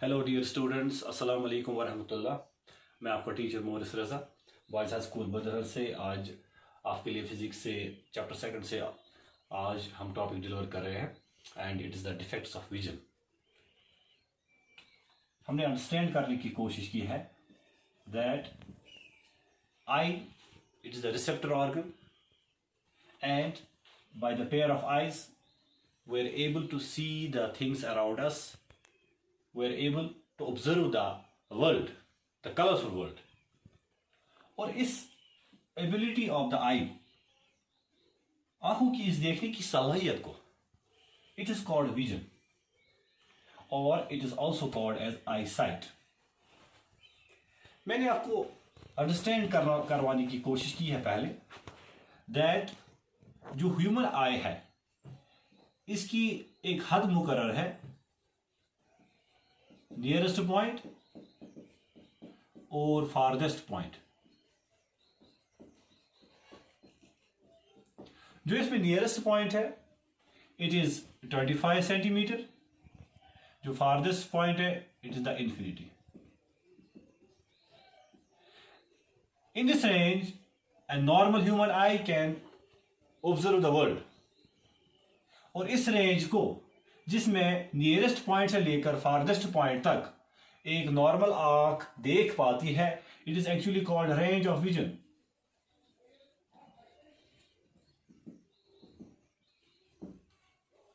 Hello dear students, अस्सलाम वालेकुम वरहमतुल्लाह। मैं आपका टीचर मोरिस रज़ा बॉयज़ हाई स्कूल बदहर से। आज आपके लिए फिजिक्स से चैप्टर सेकंड से आज हम टॉपिक डिलीवर कर रहे हैं and it is the defects of vision. हमने अंडरस्टैंड करने की कोशिश की है that I it is the receptor organ and by the pair of eyes we are able to see the things around us. We are able to observe the world, the colorful world. और इस ability of the आई, आंखों की इस देखने की सलाहियत को it is called vision और it is also called as eyesight. मैंने आपको अंडरस्टैंड करवाने की कोशिश की है पहले दैट जो ह्यूमन आई है इसकी एक हद मुकर्रर है, नियरेस्ट पॉइंट और फारदेस्ट पॉइंट। जो इसमें नियरेस्ट पॉइंट है इट इज 25 सेंटीमीटर, जो फारदेस्ट पॉइंट है it is the infinity. In this range a normal human eye can observe the world। और इस रेंज को, जिसमें नियरेस्ट पॉइंट से लेकर फारदेस्ट पॉइंट तक एक नॉर्मल आंख देख पाती है, it is actually called range of vision.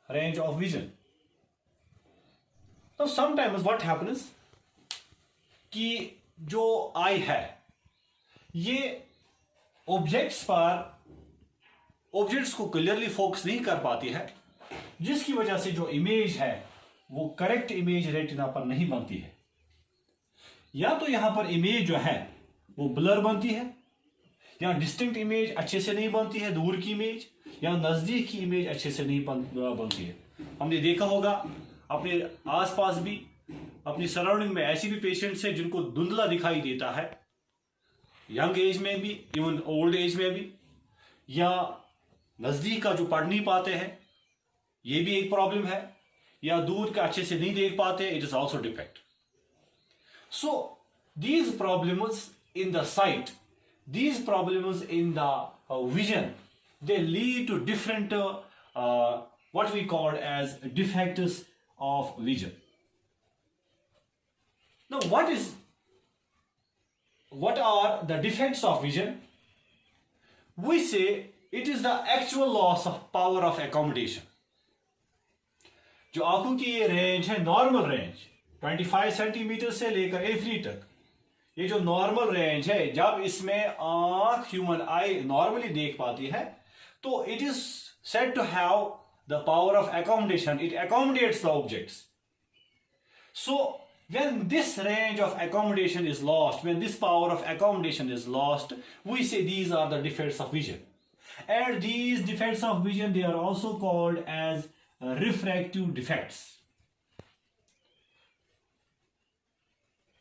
Range of vision. तो समटाइम्स व्हाट हैपन्स कि जो आई है ये ऑब्जेक्ट्स को क्लियरली फोकस नहीं कर पाती है, जिसकी वजह से जो इमेज है वो करेक्ट इमेज रेटिना पर नहीं बनती है। या तो यहां पर इमेज जो है वो ब्लर बनती है, या डिस्टिंक्ट इमेज अच्छे से नहीं बनती है, दूर की इमेज या नजदीक की इमेज अच्छे से नहीं बनती है। हमने देखा होगा अपने आसपास भी, अपनी सराउंडिंग में ऐसी भी पेशेंट्स हैं जिनको धुंधला दिखाई देता है, यंग एज में भी, इवन ओल्ड एज में भी, या नजदीक का जो पढ़ नहीं पाते हैं ये भी एक प्रॉब्लम है, या दूर का अच्छे से नहीं देख पाते, it is also defect. So these problems in the site, these problems in the vision, they lead to different what we call as defects of vision. Now what are the defects of vision? We say it is the actual loss of power of accommodation. जो आंखों की ये range है, normal range 25 centimetre से लेकर एफरी तक, ये जो नॉर्मल रेंज है, जब इसमें आंख ह्यूमन आई नॉर्मली देख पाती है तो it is said to have the power of accommodation, it accommodates the objects. So when this range of accommodation is lost, when this power of accommodation is lost, we say these are the defects of vision. And these defects of vision, they are also called as refractive defects.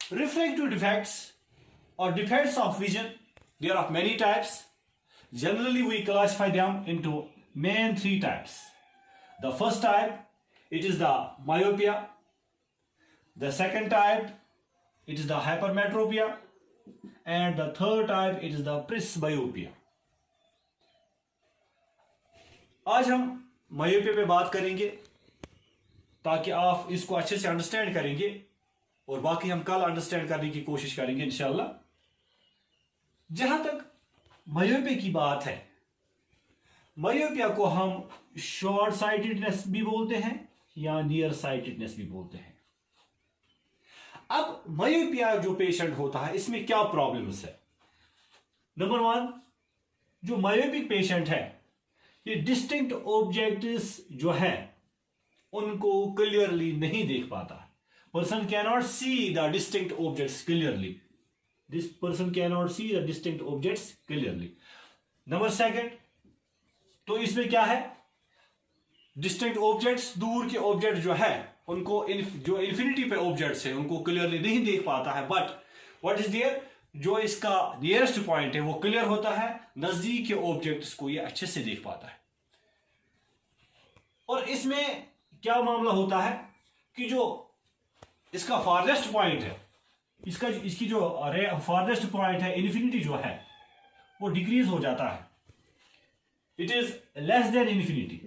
Refractive defects or defects of vision, they are of many types. Generally we classify them into main three types. The first type, it is the myopia. The second type, it is the hypermetropia. And the third type, it is the presbyopia. आज हम myopia पे बात करेंगे ताकि आप इसको अच्छे से अंडरस्टैंड करेंगे, और बाकी हम कल अंडरस्टैंड करने की कोशिश करेंगे इंशाल्लाह। जहां तक मायोपिया की बात है, मायोपिया को हम शॉर्ट साइटेडनेस भी बोलते हैं या नियर साइटेडनेस भी बोलते हैं। अब मायोपिया जो पेशेंट होता है इसमें क्या प्रॉब्लम्स है? नंबर वन, जो मायोपिक पेशेंट है ये डिस्टिंक्ट ऑब्जेक्ट्स जो है उनको क्लियरली नहीं देख पाता है। Person cannot see the distinct objects clearly. This person cannot see the distinct objects clearly. Number second, तो इसमें क्या है? Distinct objects, दूर के ऑब्जेक्ट जो है उनको जो इंफिनिटी पे ऑब्जेक्ट्स है उनको क्लियरली नहीं देख पाता है। बट व्हाट इज देयर, जो इसका नियरेस्ट पॉइंट है वो क्लियर होता है, नजदीक के ऑब्जेक्ट्स को ये अच्छे से देख पाता है। और इसमें क्या मामला होता है कि जो इसका फारदेस्ट पॉइंट है, इसकी जो फारदेस्ट पॉइंट है इन्फिनिटी जो है वो डिक्रीज हो जाता है, it is less than infinity.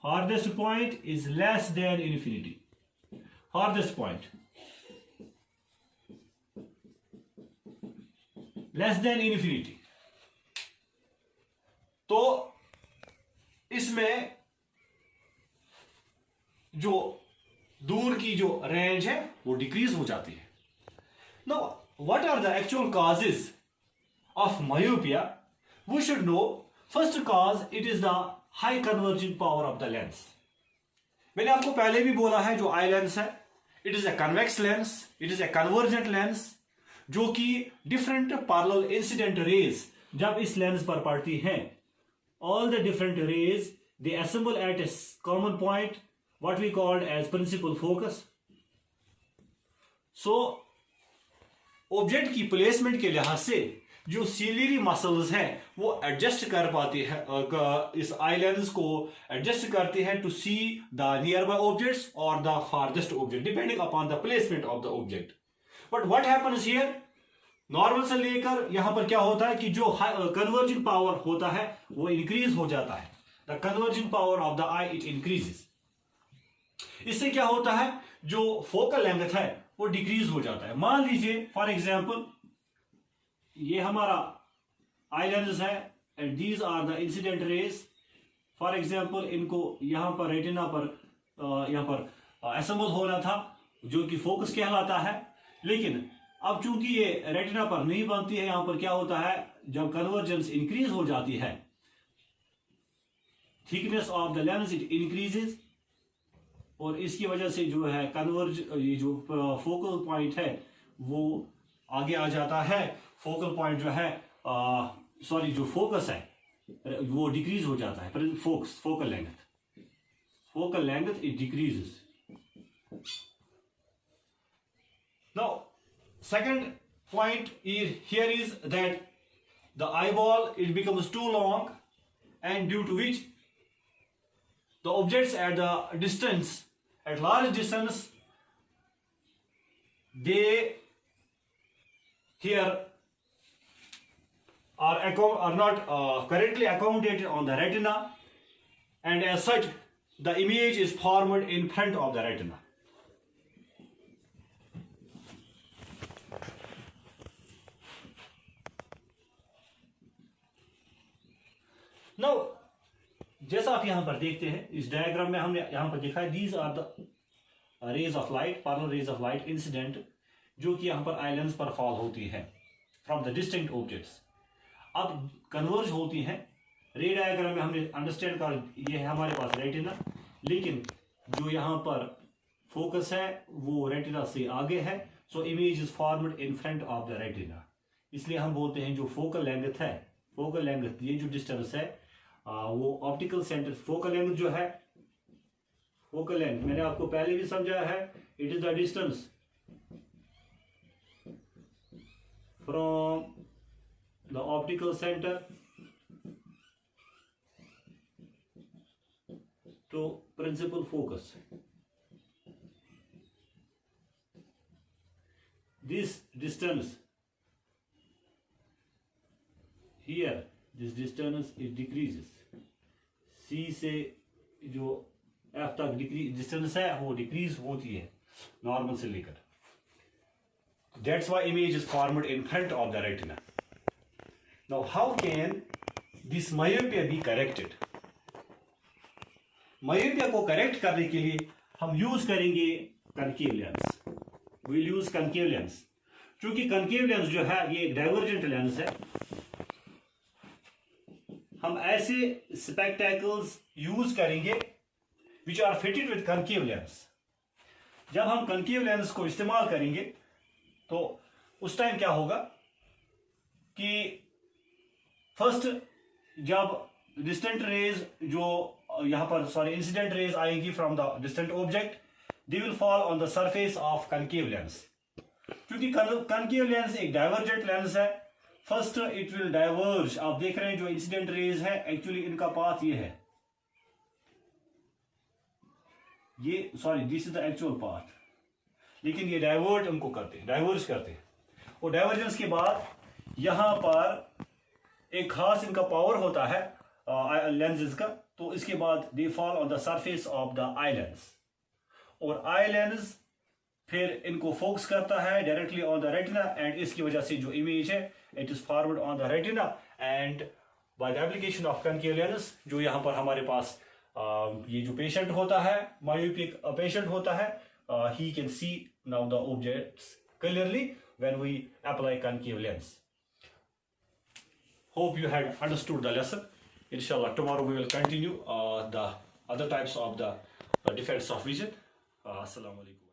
Farthest point is less than infinity, farthest point less than infinity. तो इसमें जो दूर की जो रेंज है वो डिक्रीज हो जाती है। Now what are the actual causes of myopia? We should know first cause it is the high converging power of the lens. मैंने आपको पहले भी बोला है जो आई लेंस है it is a convex lens, it is a convergent lens, जो कि डिफरेंट पैरेलल इंसिडेंट रेज जब इस लेंस पर पड़ती हैं, all the different rays they assemble at a common point, what we called as principal focus. So object की placement के लिहाज से जो सीलियरी मसल्स हैं वो एडजस्ट कर पाती है, इस आई लेंस को एडजस्ट करती है to see the nearby objects और the farthest object depending upon the placement of the object. But what happens here, normal से लेकर यहां पर क्या होता है कि जो कन्वर्जिंग पावर होता है वो इंक्रीज हो जाता है, the converging power of the I it increases. इससे क्या होता है, जो फोकल लेंथ है वो डिक्रीज हो जाता है। मान लीजिए फॉर एग्जांपल ये हमारा आई लेंस है and these are the incident rays. For example इनको यहां पर रेटिना पर यहां पर असेंबल होना था जो कि फोकस कहलाता है, लेकिन अब चूंकि ये रेटिना पर नहीं बनती है, यहां पर क्या होता है जब कन्वर्जेंस इंक्रीज हो जाती है, thickness of the lens it increases और इसकी वजह से जो है ये जो फोकल पॉइंट है वो आगे आ जाता है। फोकल पॉइंट जो है जो फोकस है वो डिक्रीज हो जाता है, focal length it decreases. Now second point here is that the eyeball it becomes too long, and due to which the objects at large distance they here are not correctly accommodated on the retina, and as such the image is formed in front of the retina. Now जैसा आप यहां पर देखते हैं इस diagram में हमने यहां पर देखा है these are the rays of light, parallel rays of light incident, जो कि यहां पर आई लेंस पर फॉल होती है फ्रॉम द डिस्टिंक्ट ऑब्जेक्ट्स। अब कन्वर्ज होती हैं। रे डायग्राम में हमने अंडरस्टैंड कर, ये है हमारे पास रेटिना, लेकिन जो यहां पर फोकस है वो रेटिना से आगे है, so image is formed in front of the retina. इसलिए हम बोलते हैं जो फोकल लेंथ ये जो डिस्टेंस है वो ऑप्टिकल सेंटर फोकल लेंथ जो है, फोकल लेंथ मैंने आपको पहले भी समझाया है, it is the distance from the optical centre to principal focus. This distance here this distance it decreases, C से जो F तक डिस्टेंस है वो डिक्रीज होती है नॉर्मल से लेकर। That's why image is formed in front of the retina. Now how can this myopia be corrected? myopia को करेक्ट करने के लिए हम यूज करेंगे concave lens. we'll use concave lens. चूंकि कनकेव लेंस जो है ये डाइवर्जेंट लेंस है, हम ऐसे स्पेक्टेकल्स यूज करेंगे which are fitted with concave lens. जब हम कनकेव लेंस को इस्तेमाल करेंगे तो उस टाइम क्या होगा कि फर्स्ट जब डिस्टेंट रेज जो यहां पर इंसिडेंट रेज आएंगी from the distant object, they will fall on the surface of concave lens. क्योंकि कनकेव लेंस एक डाइवर्जेंट लेंस है, फर्स्ट इट विल डाइवर्ज। आप देख रहे हैं जो इंसिडेंट रेज है एक्चुअली इनका पाथ ये है, ये this is the actual path, लेकिन ये डाइवर्ट उनको करते हैं, डाइवर्ज करते हैं। और डाइवर्जेंस के बाद यहां पर एक खास इनका पावर होता है लेंसेज का, तो इसके बाद they fall on the surface of the eye lens, और आई लेंस फिर इनको फोकस करता है directly on the retina, and इसकी वजह से जो इमेज है it is forward on the retina, and by the application of concave lens, जो यहाँ पर हमारे पास ये जो पेशेंट होता है, मायोपिक पेशेंट होता है, he can see now the objects clearly when we apply concave lens. Hope you had understood the lesson. Inshallah, tomorrow we will continue the other types of the defects of vision. Assalamu alaikum.